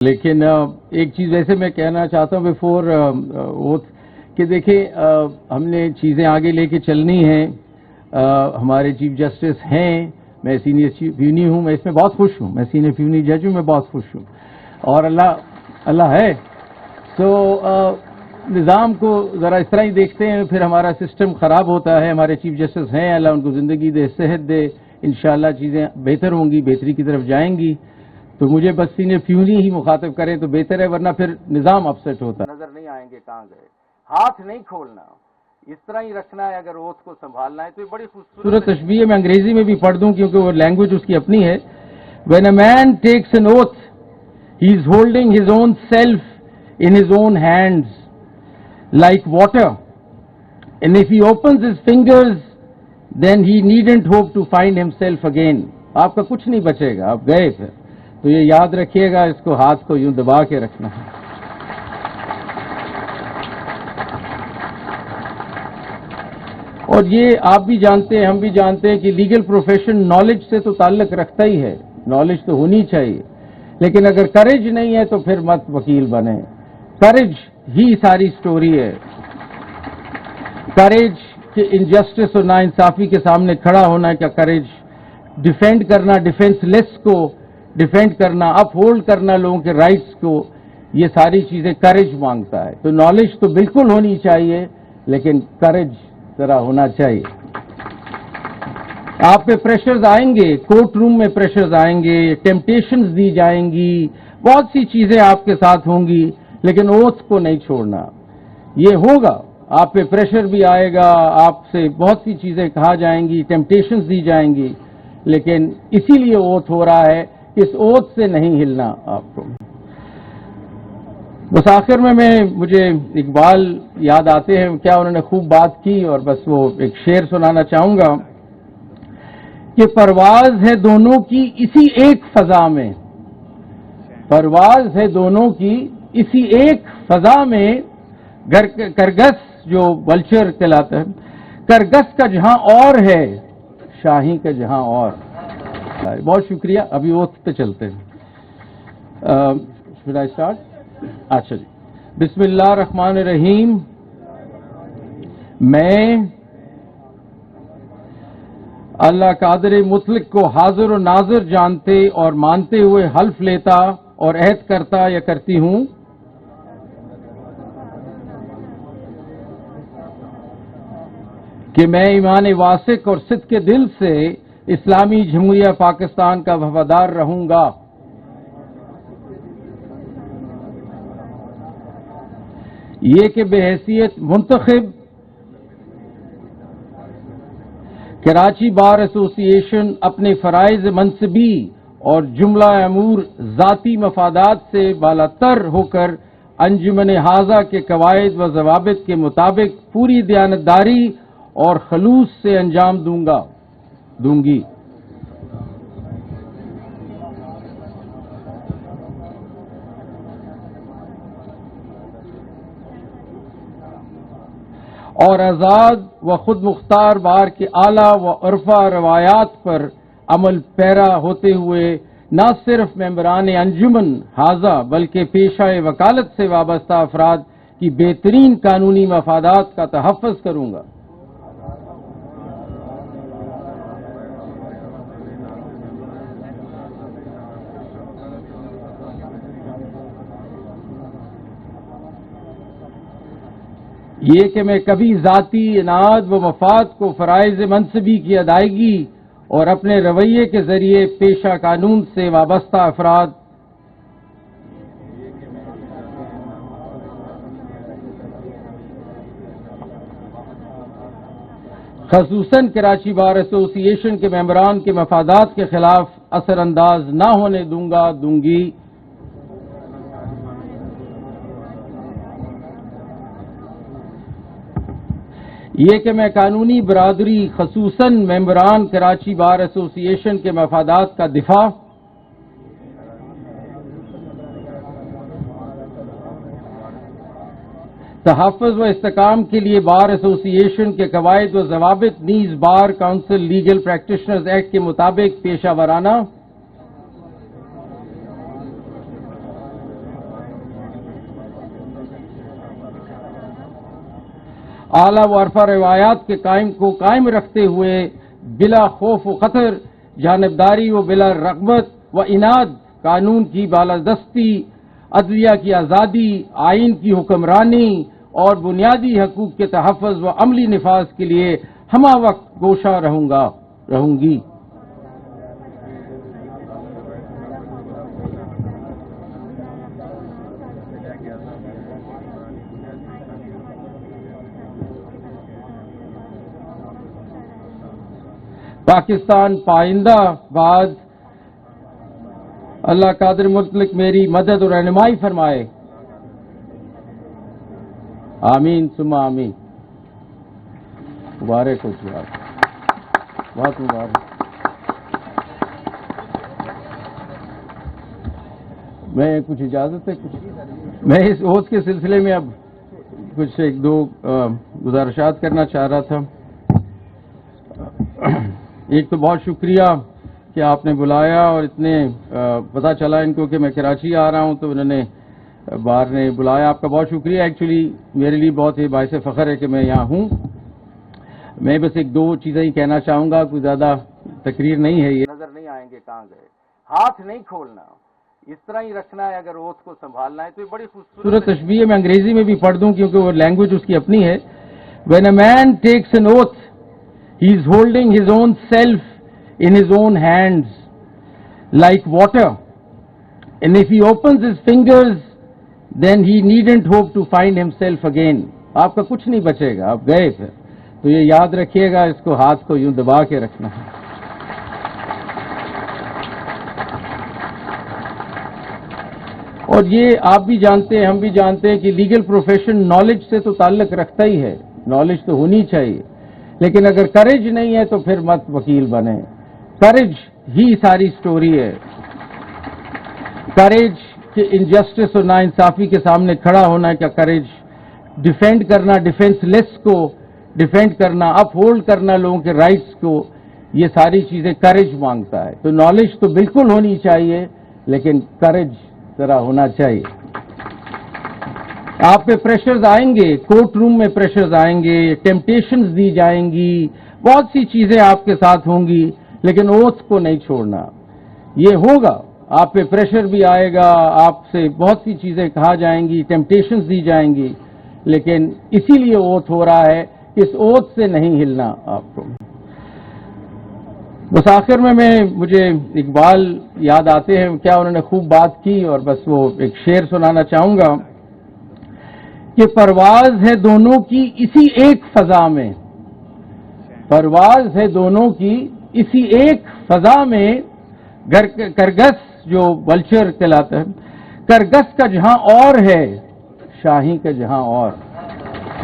لیکن ایک چیز ویسے میں کہنا چاہتا ہوں بفور اوتھ کہ دیکھیں ہم نے چیزیں آگے لے کے چلنی ہیں. ہمارے چیف جسٹس ہیں، میں سینئر چیف یونی ہوں، میں اس میں بہت خوش ہوں، میں سینئر یونی جج ہوں، میں بہت خوش ہوں اور اللہ ہے. تو نظام کو ذرا اس طرح ہی دیکھتے ہیں، پھر ہمارا سسٹم خراب ہوتا ہے. ہمارے چیف جسٹس ہیں، اللہ ان کو زندگی دے، صحت دے، انشاءاللہ چیزیں بہتر ہوں گی، بہتری کی طرف جائیں گی. تو مجھے بس سینئر فیونی ہی مخاطب کریں تو بہتر ہے، ورنہ پھر نظام اپسیٹ ہوتا ہے. نظر نہیں آئیں گے کہاں گئے. ہاتھ نہیں کھولنا، اس طرح ہی رکھنا ہے. اگر اوتھ کو سنبھالنا ہے تو یہ بڑی خوبصورت تشبیہ میں انگریزی میں بھی پڑھ دوں کیونکہ وہ لینگویج اس کی اپنی ہے. When a man takes an oath, he is holding his own self in his own hands like water, and if he opens his fingers then he needn't hope to find himself again. آپ کا کچھ نہیں بچے گا، آپ گئے پھر. تو یہ یاد رکھیے گا، اس کو ہاتھ کو یوں دبا کے رکھنا ہے. اور یہ آپ بھی جانتے ہیں، ہم بھی جانتے ہیں کہ لیگل پروفیشن نالج سے تو تعلق رکھتا ہی ہے، نالج تو ہونی چاہیے. لیکن اگر کریج نہیں ہے تو پھر مت وکیل بنے. کریج ہی ساری سٹوری ہے. کریج کہ انجسٹس اور ناانصافی کے سامنے کھڑا ہونا کا کریج، ڈیفینڈ کرنا، ڈیفینس لیس کو ڈیفینڈ کرنا، اپ ہولڈ کرنا لوگوں کے رائٹس کو، یہ ساری چیزیں کریج مانگتا ہے. تو نالج تو بالکل ہونی چاہیے لیکن کریج ذرا ہونا چاہیے. آپ پہ پریشرز آئیں گے، کورٹ روم میں پریشرز آئیں گے، ٹیمپٹیشنز دی جائیں گی، بہت سی چیزیں آپ کے ساتھ ہوں گی، لیکن اوتھ کو نہیں چھوڑنا. یہ ہوگا، آپ پہ پریشر بھی آئے گا، آپ سے بہت سی چیزیں کہا جائیں گی، ٹیمپٹیشنز دی جائیں گی، لیکن اسی لیے اوتھ ہو رہا ہے. اس اوتھ سے نہیں ہلنا آپ کو. بس آخر میں مجھے اقبال یاد آتے ہیں، کیا انہوں نے خوب بات کی، اور بس وہ ایک شعر سنانا چاہوں گا کہ پرواز ہے دونوں کی اسی ایک فضا میں، پرواز ہے دونوں کی اسی ایک فضا میں، کرگس جو ولچر کہلاتا ہے، کرگس کا جہاں اور ہے، شاہی کا جہاں اور. بہت شکریہ. ابھی اوتھ پہ چلتے ہیں. Should I start? اچھا جی. بسم اللہ الرحمن الرحیم. میں اللہ قادر مطلق کو حاضر و ناظر جانتے اور مانتے ہوئے حلف لیتا اور عہد کرتا یا کرتی ہوں کہ میں ایمان واثق اور صدق کے دل سے اسلامی جمہوریہ پاکستان کا وفادار رہوں گا. یہ کہ بحیثیت منتخب کراچی بار ایسوسی ایشن اپنے فرائض منصبی اور جملہ امور ذاتی مفادات سے بالاتر ہو کر انجمن ہاذا کے قواعد و ضوابط کے مطابق پوری دیانتداری اور خلوص سے انجام دوں گی. اور آزاد و خود مختار بار کے اعلیٰ و عرفہ روایات پر عمل پیرا ہوتے ہوئے نہ صرف ممبران انجمن ہاذا بلکہ پیشہ وکالت سے وابستہ افراد کی بہترین قانونی مفادات کا تحفظ کروں گا. یہ کہ میں کبھی ذاتی اناد و مفاد کو فرائض منصبی کی ادائیگی اور اپنے رویے کے ذریعے پیشہ قانون سے وابستہ افراد خصوصاً کراچی بار ایسوسی ایشن کے ممبران کے مفادات کے خلاف اثر انداز نہ ہونے دوں گی. یہ کہ میں قانونی برادری خصوصاً ممبران کراچی بار ایسوسی ایشن کے مفادات کا دفاع تحفظ و استحکام کے لیے بار ایسوسی ایشن کے قواعد و ضوابط نیز bar council legal practitioners act کے مطابق پیشہ ورانہ اعلیٰ و عرفہ روایات کے قائم رکھتے ہوئے بلا خوف و خطر، جانبداری و بلا رغبت و اناد، قانون کی بالادستی، عدلیہ کی آزادی، آئین کی حکمرانی اور بنیادی حقوق کے تحفظ و عملی نفاذ کے لیے ہمہ وقت کوشاں رہوں گی۔ پاکستان پائندہ بعد اللہ قادر مطلق میری مدد اور رہنمائی فرمائے، آمین ثم آمین۔ مبارک ہو جی آپ، بہت مبارک۔ میں کچھ اجازت ہے، میں اس اوت کے سلسلے میں اب کچھ ایک دو گزارشات کرنا چاہ رہا تھا۔ ایک تو بہت شکریہ کہ آپ نے بلایا اور اتنے پتہ چلا ان کو کہ میں کراچی آ رہا ہوں تو انہوں نے باہر نے بلایا، آپ کا بہت شکریہ۔ ایکچولی میرے لیے بہت ہی باعث فخر ہے کہ میں یہاں ہوں۔ میں بس ایک دو چیزیں ہی کہنا چاہوں گا، کوئی زیادہ تقریر نہیں ہے، یہ نظر نہیں آئیں گے کہاں گئے۔ ہاتھ نہیں کھولنا، اس طرح ہی رکھنا ہے اگر اوتھ کو سنبھالنا ہے۔ تو یہ بڑی خوبصورت تشبیہ ہے، میں انگریزی میں بھی پڑھ دوں کیونکہ وہ لینگویج اس کی اپنی ہے۔ When a man takes an oath, he is holding his own self in his own hands like water, and if he opens his fingers then he needn't hope to find himself again. آپ کا کچھ نہیں بچے گا، آپ گئے پھر۔ تو یہ یاد رکھیے گا، اس کو ہاتھ کو یوں دبا کے رکھنا ہے۔ اور یہ آپ بھی جانتے ہیں، ہم بھی جانتے ہیں کہ لیگل پروفیشن نالج سے تو تعلق رکھتا ہی ہے، نالج تو ہونی چاہیے، لیکن اگر کریج نہیں ہے تو پھر مت وکیل بنے۔ کریج ہی ساری سٹوری ہے، کریج کہ انجسٹس اور ناانصافی کے سامنے کھڑا ہونا کا کریج، ڈیفینڈ کرنا ڈیفینس لیس کو، ڈیفینڈ کرنا، اپ ہولڈ کرنا لوگوں کے رائٹس کو، یہ ساری چیزیں کریج مانگتا ہے۔ تو نالج تو بالکل ہونی چاہیے لیکن کریج ذرا ہونا چاہیے۔ آپ پہ پریشرز آئیں گے، کورٹ روم میں پریشرز آئیں گے، ٹیمپٹیشنز دی جائیں گی، بہت سی چیزیں آپ کے ساتھ ہوں گی، لیکن اوتھ کو نہیں چھوڑنا۔ یہ ہوگا، آپ پہ پریشر بھی آئے گا، آپ سے بہت سی چیزیں کہا جائیں گی، ٹیمپٹیشنز دی جائیں گی، لیکن اسی لیے اوتھ ہو رہا ہے، اس اوتھ سے نہیں ہلنا آپ کو۔ بس آخر میں مجھے اقبال یاد آتے ہیں، کیا انہوں نے خوب بات کی، اور بس وہ ایک شعر سنانا چاہوں گا کہ پرواز ہے دونوں کی اسی ایک فضا میں، پرواز ہے دونوں کی اسی ایک فضا میں، کرگس جو ولچر کہلاتا ہے، کرگس کا جہاں اور ہے، شاہی کا جہاں اور۔